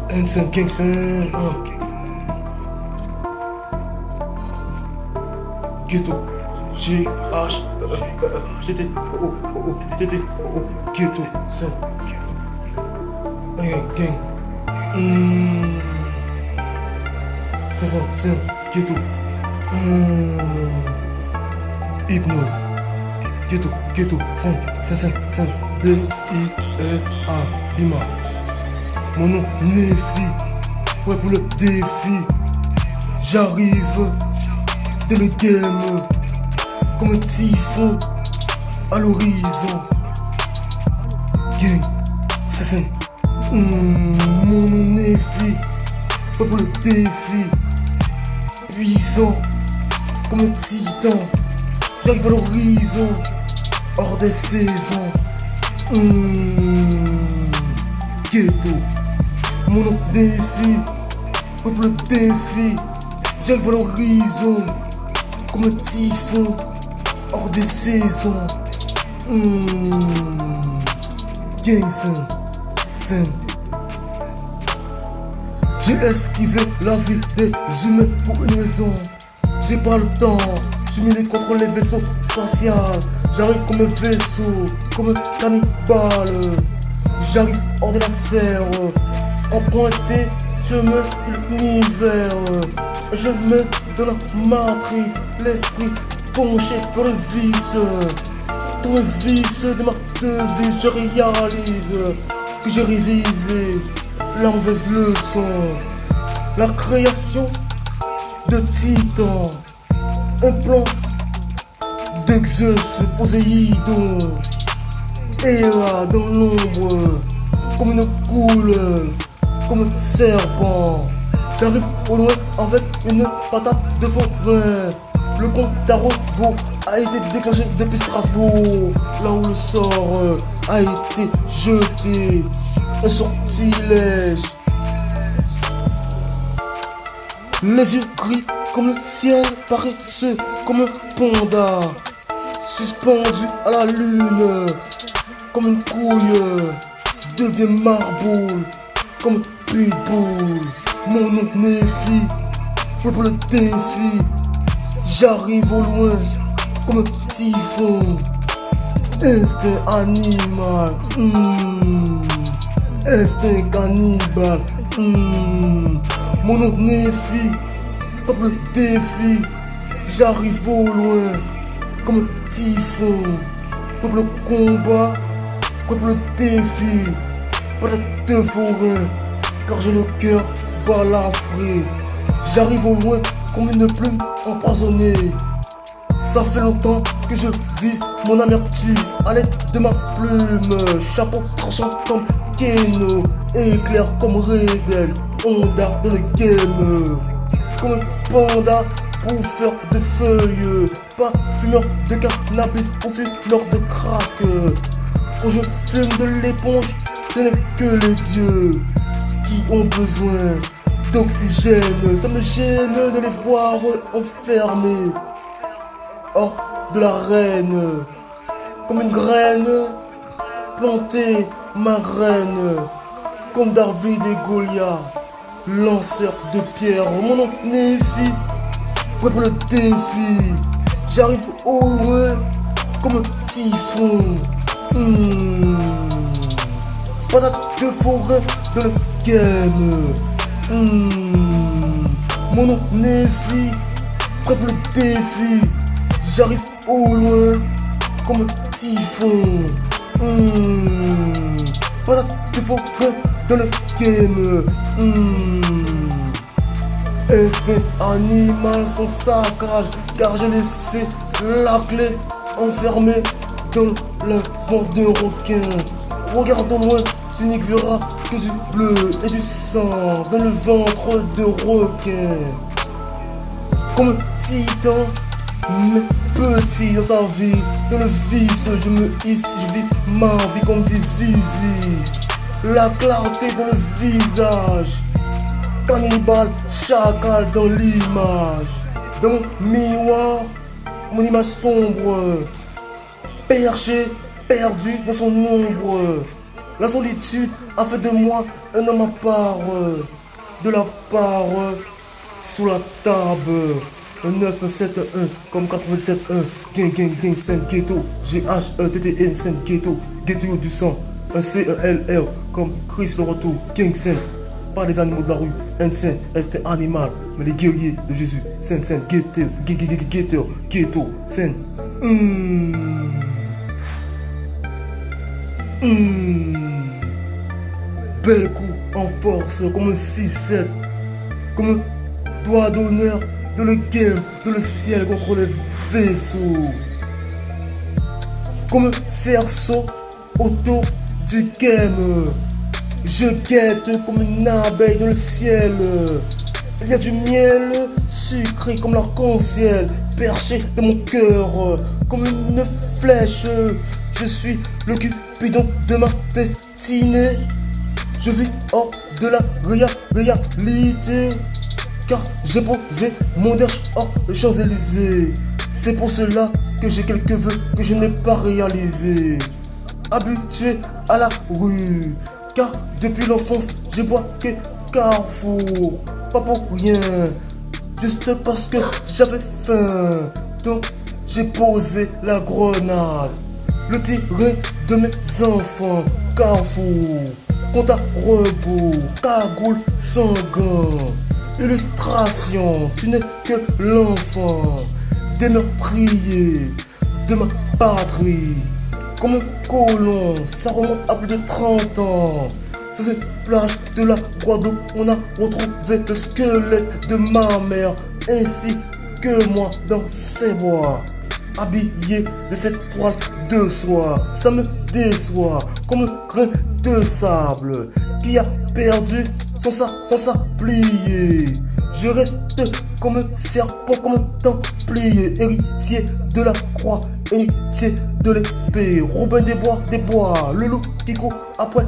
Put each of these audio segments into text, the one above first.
N5 Kingston, Ghetto, G-H, T-T, O, T-T, O, Ghetto, 5, gang, 5, Ghetto, Hypnose, Ghetto, 5, D-I-E-A, Bima. Mon nom Néfi, ouais pour le défi. J'arrive dans le game comme un typhon à l'horizon. Gang, c'est mon nom Néfi, ouais pour le défi. Puissant comme un titan, j'arrive à l'horizon, hors des saisons. Ghetto, mon nom défi, peuple défi, j'arrive à l'horizon, comme un typhon, hors des saisons. Gang Saint. J'ai esquivé la vie des humains pour une raison. J'ai pas le temps, je milite contre les vaisseaux spatiaux. J'arrive comme un vaisseau, comme un cannibale. J'arrive hors de la sphère, emprunté, je me l'univers. Je me dans la matrice, l'esprit penché pour le vice. Dans le vice de ma devise, je réalise que j'ai révisé la mauvaise leçon. La création de Titan, un plan de Zeus, Poséidon. Et là dans l'ombre, comme une couleuvre, comme un serpent. J'arrive au loin avec une patate de forain. Le compte à rebours a été déclenché depuis Strasbourg, là où le sort a été jeté. Un sortilège. Mes yeux gris comme le ciel paresseux, comme un panda suspendu à la lune. Comme une couille, devient marboule, comme un pitbull. Mon nom Néfi, pour le défi. J'arrive au loin, comme un typhon. Instinct animal, instinct cannibale. Mon nom Néfi, pour le défi. J'arrive au loin, comme un typhon. Pour le combat, contre le défi, pas de forain, car j'ai le cœur balafré. J'arrive au loin comme une plume empoisonnée. Ça fait longtemps que je vise mon amertume à l'aide de ma plume. Chapeau tranchant comme Keno, éclair comme Redel, Honda dans le game. Comme un panda pour faire de feuilles, pas fumeur de cannabis ou fumeur de crack. Quand je fume de l'éponge, ce n'est que les dieux qui ont besoin d'oxygène. Ça me gêne de les voir enfermés hors de l'arène. Comme une graine, planter ma graine. Comme David et Goliath, lanceur de pierre. Mon nom Néfi, ouais pour le défi. J'arrive au loin comme un typhon. Patate de forêt dans le game. Mon nom Néfi, prêt pour le défi. J'arrive au loin comme un typhon. Patate de forêt dans le game. Instinct animal sans sacrage, car j'ai laissé la clé enfermée dans le ventre de requin. Regarde au loin, tu n'y verras que du bleu et du sang dans le ventre de requin. Comme un titan, mais petit dans sa vie. Dans le vice, je me hisse, je vis ma vie comme dit Vivi. La clarté dans le visage, cannibale, chacal dans l'image. Dans mon miroir, mon image sombre, perché, perdu dans son ombre. La solitude a fait de moi un homme à part. De la part sous la table. 971 comme 97.1. Gang 5 ghetto. GHETTN 5 ghetto. Ghetto du sang. Un C, un L, R comme Chris le retour. Gang 5. Pas les animaux de la rue. Un saint, est un animal. Mais les guerriers de Jésus. Saint, ghetto, saint. Bel coup en force comme un 6-7. Comme un doigt d'honneur de le game, de le ciel contre les vaisseaux. Comme un cerceau autour du game. Je guette comme une abeille dans le ciel. Il y a du miel sucré comme l'arc-en-ciel, perché dans mon cœur comme une flèche. Je suis le cupidon de ma destinée. Je vis hors de la réalité, car j'ai posé mon dash hors Champs-Élysées. C'est pour cela que j'ai quelques vœux que je n'ai pas réalisés. Habitué à la rue, car depuis l'enfance j'ai boité Carrefour. Pas pour rien, juste parce que j'avais faim. Donc j'ai posé la grenade. Le terrain de mes enfants, Carrefour. Compte à rebours, cagoule sanguin. Illustration, tu n'es que l'enfant des meurtriers de ma patrie. Comme un colon, ça remonte à plus de 30 ans. Sur cette plage de la Guadeloupe, on a retrouvé le squelette de ma mère, ainsi que moi dans ses bois. Habillé de cette toile de soie, ça me déçoit comme un grain de sable qui a perdu son sablier. Je reste comme un serpent, comme un templier, héritier de la croix, héritier de l'épée. Robin des bois, le loup qui court après,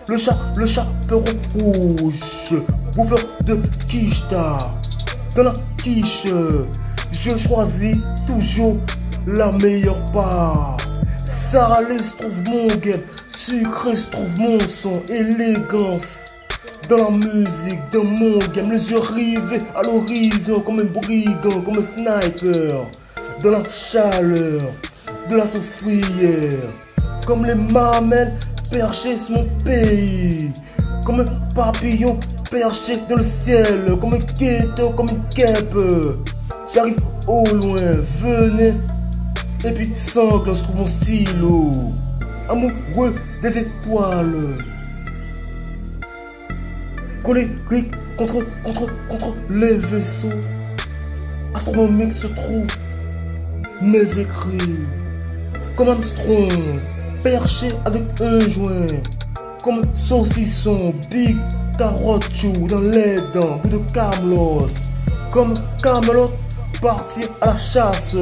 le chaperon rouge, bouffeur de quicheta. Dans la quiche, je choisis toujours la meilleure part. Salé se trouve mon game, sucré se trouve mon son, élégance. Dans la musique, dans mon game, les yeux rivés à l'horizon comme un brigand, comme un sniper. Dans la chaleur de la soufrière, comme les mamelles perchées sur mon pays. Comme un papillon perché dans le ciel, comme un ghetto, comme une cape. J'arrive au loin, venez. Et puis sangle, se trouve mon stylo. Amoureux des étoiles. Colérique contre les vaisseaux. Astronomique se trouve mes écrits. Comme Armstrong, perché avec un joint. Comme saucisson, big carotte chou dans les dents, bout de Camelot. Comme Camelot, partir à la chasse.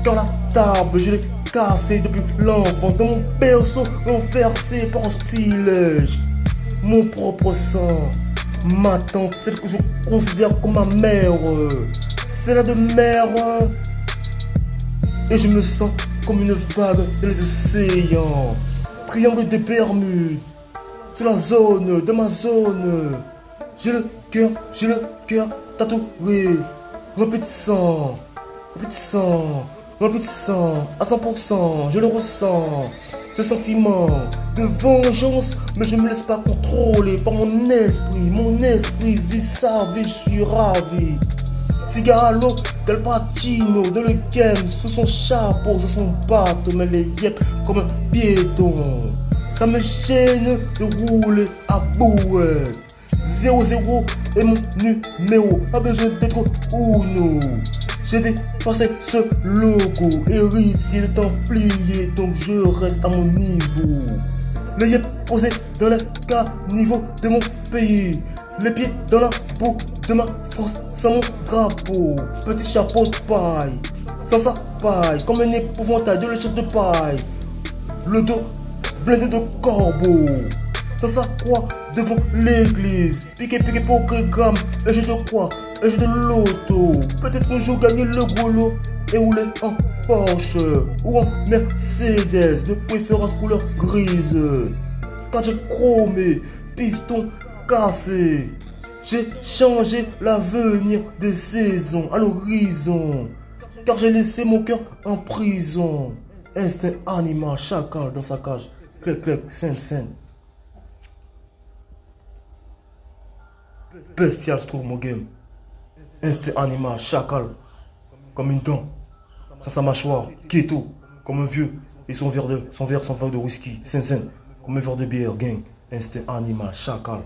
Dans la table, je l'ai cassé depuis l'enfance. Dans mon berceau, renversé par un sortilège. Mon propre sang, ma tante, celle que je considère comme ma mère. C'est la de mer. Et je me sens comme une vague dans les océans. Triangle des Bermudes, c'est la zone, de ma zone. J'ai le cœur tatoué, rempli de sang, à 100%, je le ressens. Ce sentiment de vengeance, mais je ne me laisse pas contrôler par mon esprit vit sa vie, je suis ravi. Cigalo, Del Pacino, de le game, sous son chapeau, sous son bateau, mais les yep comme un piéton. Ça me gêne de rouler à bouette. 00 est mon numéro, pas besoin d'être Uno. J'ai dépassé ce logo, héritier de templier, donc je reste à mon niveau. Les yep posés dans les caniveaux de mon pays, les pieds dans la boue de ma France, sans mon drapeau, petit chapeau de paille, sans sa paille, comme un épouvantail de l'échelle de paille, le dos blindé de corbeaux, sans sa croix devant l'église, piqué pour gramme, un jeu de quoi, un jeu de loto, peut-être qu'un jour gagner le gros lot et rouler en Porsche ou en Mercedes de préférence couleur grise. Quand j'ai chromé, piston cassé. J'ai changé l'avenir des saisons à l'horizon. Car j'ai laissé mon cœur en prison. Instinct animal, chacal dans sa cage. Clec, clec, scène, scène. Bestial, je trouve mon game. Instinct animal, chacal. Comme une dent. Sans sa mâchoire, keto. Comme un vieux. Et son verre de whisky. Scène, scène. Comme un verre de bière, gang. Instinct animal, chacal.